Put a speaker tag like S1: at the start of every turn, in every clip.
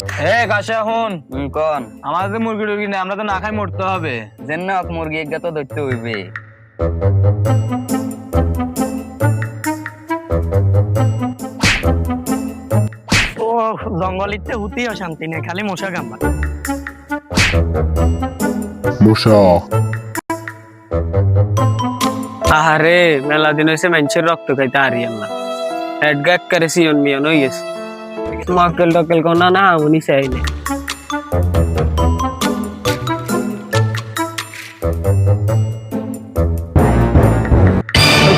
S1: এ কাশা হুন
S2: কোন
S1: আমাদের মুরগি টুরগি নেই, আমরা তো না খাই মরতে হবে।
S2: যেন মুরগি একটা তো ধরতে হইবে।
S3: ও জঙ্গলিতে হুতিও শান্তি নেই, খালি মশা কামড়া।
S4: মশা
S5: আহারে মেলা দিন হয়েছে মানুষের রক্ত খাইতে হারিয়ান না, হেড গ্যাক করে সিয়ন মিয়ন হয়ে গেছে। মক্কেল টক্কেল কোনা না উনি চাইলে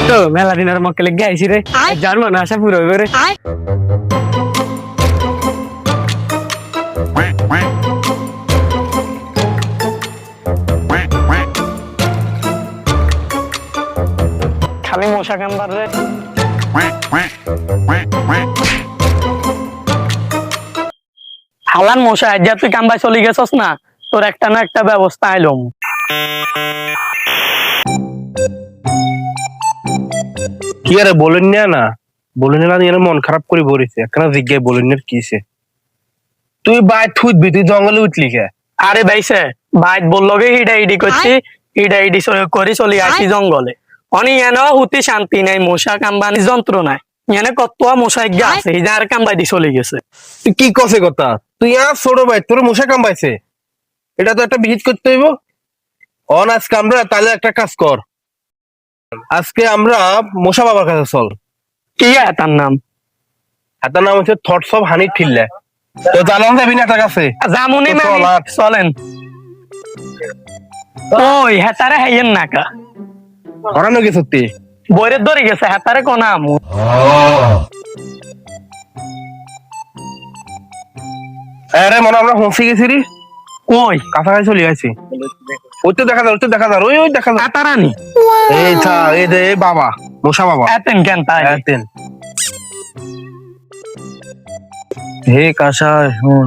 S5: তো মেলা দিনের মক্কেলে গাইছি রে, যার মনে আশা পুরো হইবে রে।
S3: খালি মশা কামড়ার রে। হালান মশা আজ তুই কামবাই চলে গেছস না, তোর একটা না একটা ব্যবস্থা আইলম।
S6: কি আরে বলেন না বলেন না নিয়ে মন খারাপ করে বলিছে একখানা জিজ্ঞাসা বলেন না কিছে তুই বাই থুইবি তুই জঙ্গলে উঠলি কে?
S3: আরে ভাইছে বাইত বললগে হিডা হিডি করছি, হিডা হিডি করে চলি আসি জঙ্গলে। অনি এনে হুতি শান্তি নাই, মশা কামবানি যন্ত্র নাই। এনে কত মশা গা আছে, হিডা আর কামবাই দি চলে গেছে।
S6: তুই কি কসে কথা? তুই আর ছোট ভাই তোর মশা কামবাইছে, এটা তো একটা বিহিত করতে হইব। অন আজকে আমরা তাহলে একটা কাজ কর, আজকে আমরা মশা বাবার কাছে চল।
S3: কি তার নাম?
S6: হাতার নাম হচ্ছে থটস অফ হানি ঠিল্লা। তো জানান যাবি না তার কাছে?
S3: জামুনি
S6: তো চল আর।
S3: চলেন। ওই হেতারে হাইয়েন নাকা
S6: হরানো গেছে তুই
S3: বইরে ধরে গেছে, হেতারে কোনা আমু।
S6: আরে মনে আমরা হসি গেছি রে,
S3: ওই
S6: কাছাকাছি চলে আসছি। ওই তো দেখা যায়, ওই তো দেখা যায়, ওই দেখা যায়।
S3: হেতারানি
S6: এই থা এই দে বাবা মশা বাবা
S3: এতেন কেন তাই?
S6: এতেন।
S1: হে কাশা হুন,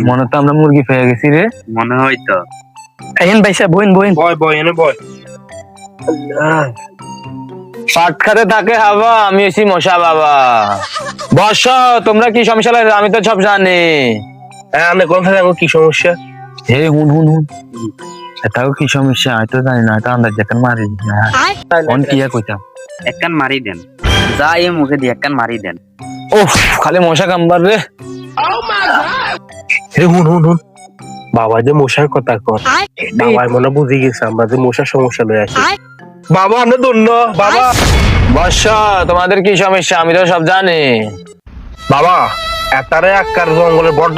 S1: মনে তো আমরা মুরগি পেয়ে গেছি রে।
S2: মনে হয় তো।
S3: এহেন ভাইসা বইন বইন।
S6: বয় বয় এনে বয়।
S1: পাট খাতে থাকে হাবা, আমি এসি মশা বাবা। বর্ষ তোমরা কি সমস্যা লাগে আমি তো সব জানি।
S6: হ্যাঁ আমি কোন থেকে কি সমস্যা?
S1: হে হুন হুন হুন, এটাও কি সমস্যা আমি তো জানি না, এটা আন্দাজ যেখানে মারি অন কি কইতাম।
S2: একখান মারি দেন, যা এই মুখে দিয়ে একখান মারি দেন।
S1: ওহ খালি মশা কামবার রে।
S6: হে হুন হুন হুন, বাবা যে মশার কথা কর, বাবা মনে বুঝে গেছে আমরা যে মশার সমস্যা লয়ে আছি। বাবা আমরা ধন্য বাবা।
S1: বর্ষ তোমাদের কি সমস্যা আমি তো সব জানি।
S6: বাবা এতারে আকার জঙ্গলের বড়